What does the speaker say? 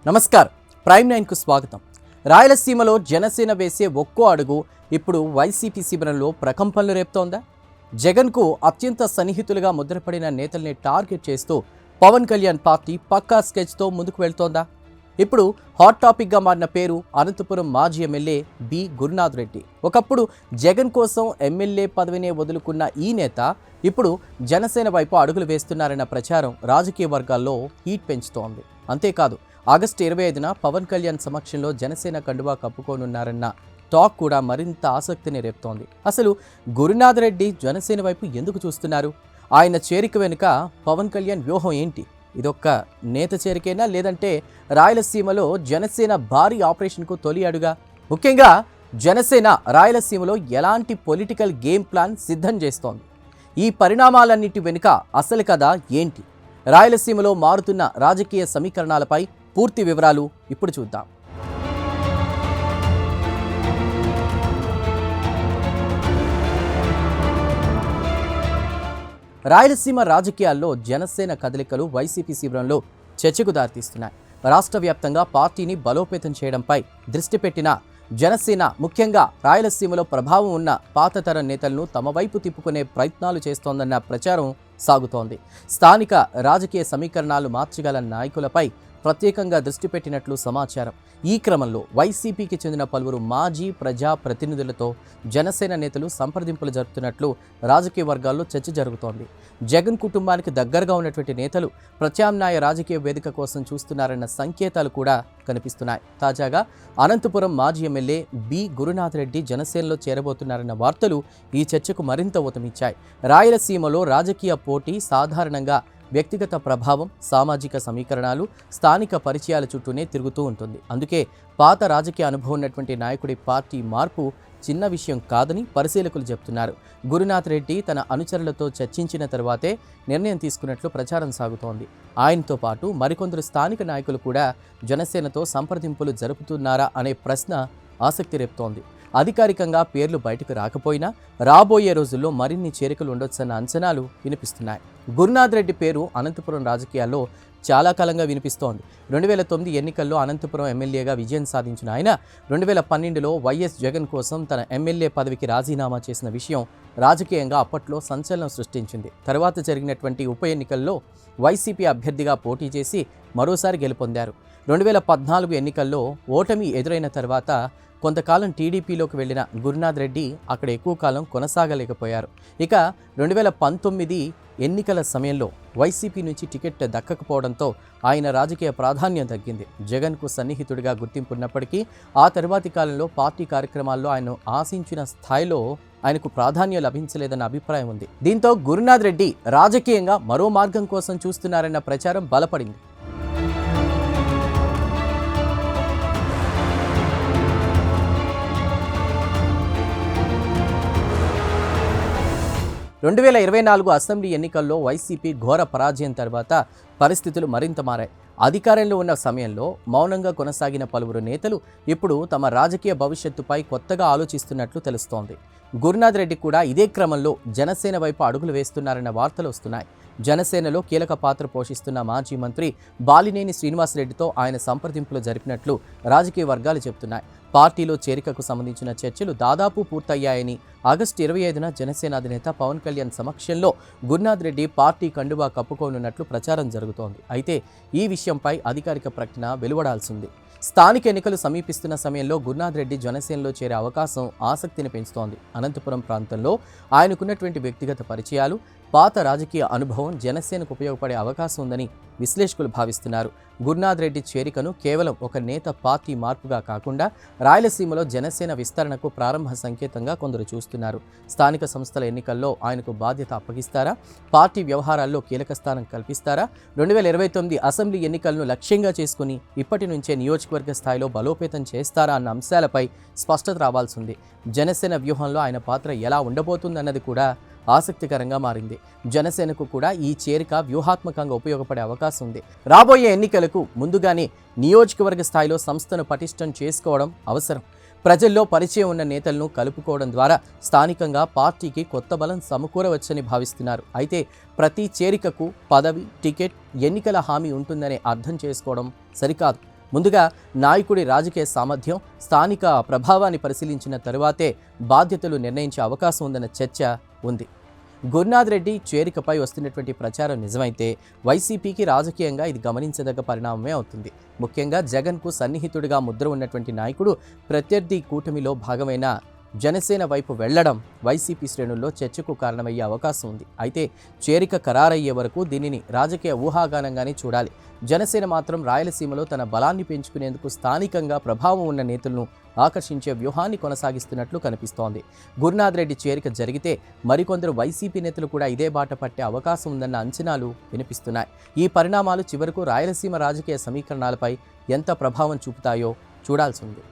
నమస్కారం. ప్రైమ్ 9కు స్వాగతం. రాయలసీమలో జనసేన వేసే ఒక్కో అడుగు ఇప్పుడు వైసీపీ శిబిరంలో ప్రకంపనలు రేపుతోందా? జగన్కు అత్యంత సన్నిహితులుగా ముద్రపడిన నేతల్ని టార్గెట్ చేస్తూ పవన్ కళ్యాణ్ పార్టీ పక్కా స్కెచ్తో ముందుకు వెళ్తోందా? ఇప్పుడు హాట్ టాపిక్గా మారిన పేరు అనంతపురం మాజీ ఎమ్మెల్యే బి గురునాథ్ రెడ్డి. ఒకప్పుడు జగన్ కోసం ఎమ్మెల్యే పదవినే వదులుకున్న ఈ నేత ఇప్పుడు జనసేన వైపు అడుగులు వేస్తున్నారన్న ప్రచారం రాజకీయ వర్గాల్లో హీట్ పెంచుతోంది. అంతేకాదు, ఆగస్టు 25న పవన్ కళ్యాణ్ సమక్షంలో జనసేన కండువా కప్పుకోనున్నారన్న టాక్ కూడా మరింత ఆసక్తిని రేపుతోంది. అసలు గురునాథ్ రెడ్డి జనసేన వైపు ఎందుకు చూస్తున్నారు? ఆయన చేరిక వెనుక పవన్ కళ్యాణ్ వ్యూహం ఏంటి? ఇదొక్క నేత చేరికేనా, లేదంటే రాయలసీమలో జనసేన భారీ ఆపరేషన్కు తొలి అడుగా? ముఖ్యంగా జనసేన రాయలసీమలో ఎలాంటి పొలిటికల్ గేమ్ ప్లాన్ సిద్ధం చేస్తోంది? ఈ పరిణామాలన్నిటి వెనుక అసలు కథ ఏంటి? రాయలసీమలో మారుతున్న రాజకీయ సమీకరణాలపై పూర్తి వివరాలు ఇప్పుడు చూద్దాం. రాయలసీమ రాజకీయాల్లో జనసేన కదలికలు వైసీపీ శిబిరంలో చర్చకు దారితీస్తున్నాయి. రాష్ట్ర వ్యాప్తంగా పార్టీని బలోపేతం చేయడంపై దృష్టి పెట్టిన జనసేన ముఖ్యంగా రాయలసీమలో ప్రభావం ఉన్న పాతతరం నేతలను తమ వైపు తిప్పుకునే ప్రయత్నాలు చేస్తోందన్న ప్రచారం సాగుతోంది. స్థానిక రాజకీయ సమీకరణాలు మార్చగల నాయకులపై ప్రత్యేకంగా దృష్టి పెట్టినట్లు సమాచారం. ఈ క్రమంలో వైసీపీకి చెందిన పలువురు మాజీ ప్రజా ప్రతినిధులతో జనసేన నేతలు సంప్రదింపులు జరుపుతున్నట్లు రాజకీయ వర్గాల్లో చర్చ జరుగుతోంది. జగన్ కుటుంబానికి దగ్గరగా ఉన్నటువంటి నేతలు ప్రత్యామ్నాయ రాజకీయ వేదిక కోసం చూస్తున్నారన్న సంకేతాలు కూడా కనిపిస్తున్నాయి. తాజాగా అనంతపురం మాజీ ఎమ్మెల్యే బి గురునాథ్ రెడ్డి జనసేనలో చేరబోతున్నారన్న వార్తలు ఈ చర్చకు మరింత ఊతమిచ్చాయి. రాయలసీమలో రాజకీయ పోటీ సాధారణంగా వ్యక్తిగత ప్రభావం, సామాజిక సమీకరణాలు, స్థానిక పరిచయాల చుట్టూనే తిరుగుతూ ఉంటుంది. అందుకే పాత రాజకీయ అనుభవం ఉన్నటువంటి నాయకుడి పార్టీ మార్పు చిన్న విషయం కాదని పరిశీలకులు చెబుతున్నారు. గురునాథ్ రెడ్డి తన అనుచరులతో చర్చించిన తర్వాతే నిర్ణయం తీసుకున్నట్లు ప్రచారం సాగుతోంది. ఆయనతో పాటు మరికొందరు స్థానిక నాయకులు కూడా జనసేనతో సంప్రదింపులు జరుపుతున్నారా అనే ప్రశ్న ఆసక్తి రేపుతోంది. అధికారికంగా పేర్లు బయటకు రాకపోయినా రాబోయే రోజుల్లో మరిన్ని చేరికలు ఉండొచ్చన్న అంచనాలు వినిపిస్తున్నాయి. గురునాథ్ రెడ్డి పేరు అనంతపురం రాజకీయాల్లో చాలా కాలంగా వినిపిస్తోంది. 2009 ఎన్నికల్లో అనంతపురం ఎమ్మెల్యేగా విజయం సాధించిన ఆయన 2012లో వైఎస్ జగన్ కోసం తన ఎమ్మెల్యే పదవికి రాజీనామా చేసిన విషయం రాజకీయంగా అప్పట్లో సంచలనం సృష్టించింది. తర్వాత జరిగినటువంటి ఉప ఎన్నికల్లో వైసీపీ అభ్యర్థిగా పోటీ చేసి మరోసారి గెలుపొందారు. 2014 ఎన్నికల్లో ఓటమి ఎదురైన తర్వాత కొంతకాలం టీడీపీలోకి వెళ్లిన గురునాథ్ రెడ్డి అక్కడ ఎక్కువ కాలం కొనసాగలేకపోయారు. ఇక 2019 ఎన్నికల సమయంలో వైసీపీ నుంచి టికెట్ దక్కకపోవడంతో ఆయన రాజకీయ ప్రాధాన్యం తగ్గింది. జగన్కు సన్నిహితుడిగా గుర్తింపున్నప్పటికీ ఆ తర్వాతి కాలంలో పార్టీ కార్యక్రమాల్లో ఆయన ఆశించిన స్థాయిలో ఆయనకు ప్రాధాన్యం లభించలేదన్న అభిప్రాయం ఉంది. దీంతో గురునాథ్ రెడ్డి రాజకీయంగా మరో మార్గం కోసం చూస్తున్నారన్న ప్రచారం బలపడింది. 2024 అసెంబ్లీ ఎన్నికల్లో వైసీపీ ఘోర పరాజయం తర్వాత పరిస్థితులు మరింత మారాయి. అధికారంలో ఉన్న సమయంలో మౌనంగా కొనసాగిన పలువురు నేతలు ఇప్పుడు తమ రాజకీయ భవిష్యత్తుపై కొత్తగా ఆలోచిస్తున్నట్లు తెలుస్తోంది. గురునాథ్ రెడ్డి కూడా ఇదే క్రమంలో జనసేన వైపు అడుగులు వేస్తున్నారన్న వార్తలు వస్తున్నాయి. జనసేనలో కీలక పాత్ర పోషిస్తున్న మాజీ మంత్రి బాలినేని శ్రీనివాసరెడ్డితో ఆయన సంప్రదింపులు జరిపినట్లు రాజకీయ వర్గాలు చెబుతున్నాయి. పార్టీలో చేరికకు సంబంధించిన చర్చలు దాదాపు పూర్తయ్యాయని, ఆగస్టు 25న జనసేన అధినేత పవన్ కళ్యాణ్ సమక్షంలో గురునాథ్ రెడ్డి పార్టీ కండువా కప్పుకోనున్నట్లు ప్రచారం జరుగుతోంది. అయితే ఈ విషయంపై అధికారిక ప్రకటన వెలువడాల్సింది. స్థానిక ఎన్నికలు సమీపిస్తున్న సమయంలో గురునాథ్ రెడ్డి జనసేనలో చేరే అవకాశం ఆసక్తిని పెంచుతోంది. అనంతపురం ప్రాంతంలో ఆయనకున్నటువంటి వ్యక్తిగత పరిచయాలు, పాత రాజకీయ అనుభవం జనసేనకు ఉపయోగపడే అవకాశం ఉందని విశ్లేషకులు భావిస్తున్నారు. గురునాథ్ రెడ్డి చేరికను కేవలం ఒక నేత పార్టీ మార్పుగా కాకుండా రాయలసీమలో జనసేన విస్తరణకు ప్రారంభ సంకేతంగా కొందరు చూస్తున్నారు. స్థానిక సంస్థల ఎన్నికల్లో ఆయనకు బాధ్యత అప్పగిస్తారా? పార్టీ వ్యవహారాల్లో కీలక స్థానం కల్పిస్తారా? 2029 అసెంబ్లీ ఎన్నికలను లక్ష్యంగా చేసుకుని ఇప్పటి నుంచే నియోజకవర్గ స్థాయిలో బలోపేతం చేస్తారా అన్న అంశాలపై స్పష్టత రావాల్సింది. జనసేన వ్యూహంలో ఆయన పాత్ర ఎలా ఉండబోతుందన్నది కూడా ఆసక్తికరంగా మారింది. జనసేనకు కూడా ఈ చేరిక వ్యూహాత్మకంగా ఉపయోగపడే అవకాశం ఉంది. రాబోయే ఎన్నికలకు ముందుగానే నియోజకవర్గ స్థాయిలో సంస్థను పటిష్టం చేసుకోవడం అవసరం. ప్రజల్లో పరిచయం ఉన్న నేతలను కలుపుకోవడం ద్వారా స్థానికంగా పార్టీకి కొత్త బలం సమకూరవచ్చని భావిస్తున్నారు. అయితే ప్రతి చేరికకు పదవి, టికెట్, ఎన్నికల హామీ ఉంటుందనే అర్థం చేసుకోవడం సరికాదు. ముందుగా నాయకుడి రాజకీయ సామర్థ్యం, స్థానిక ప్రభావాన్ని పరిశీలించిన తరువాతే బాధ్యతలు నిర్ణయించే అవకాశం ఉందన్న చర్చ ఉంది. గురునాథ్ రెడ్డి చేరికపై వస్తున్నటువంటి ప్రచారం నిజమైతే వైసీపీకి రాజకీయంగా ఇది గమనించదగ్గ పరిణామమే అవుతుంది. ముఖ్యంగా జగన్కు సన్నిహితుడిగా ముద్ర ఉన్నటువంటి నాయకుడు ప్రత్యర్థి కూటమిలో భాగమైన జనసేన వైపు వెళ్లడం వైసీపీ శ్రేణుల్లో చర్చకు కారణమయ్యే అవకాశం ఉంది. అయితే చేరిక ఖరారయ్యే వరకు దీనిని రాజకీయ ఊహాగానంగానే చూడాలి. జనసేన మాత్రం రాయలసీమలో తన బలాన్ని పెంచుకునేందుకు స్థానికంగా ప్రభావం ఉన్న నేతలను ఆకర్షించే వ్యూహాన్ని కొనసాగిస్తున్నట్లు కనిపిస్తోంది. గురునాథ్ రెడ్డి చేరిక జరిగితే మరికొందరు వైసీపీ నేతలు కూడా ఇదే బాట పట్టే అవకాశం ఉందన్న అంచనాలు వినిపిస్తున్నాయి. ఈ పరిణామాలు చివరకు రాయలసీమ రాజకీయ సమీకరణాలపై ఎంత ప్రభావం చూపుతాయో చూడాల్సి ఉంది.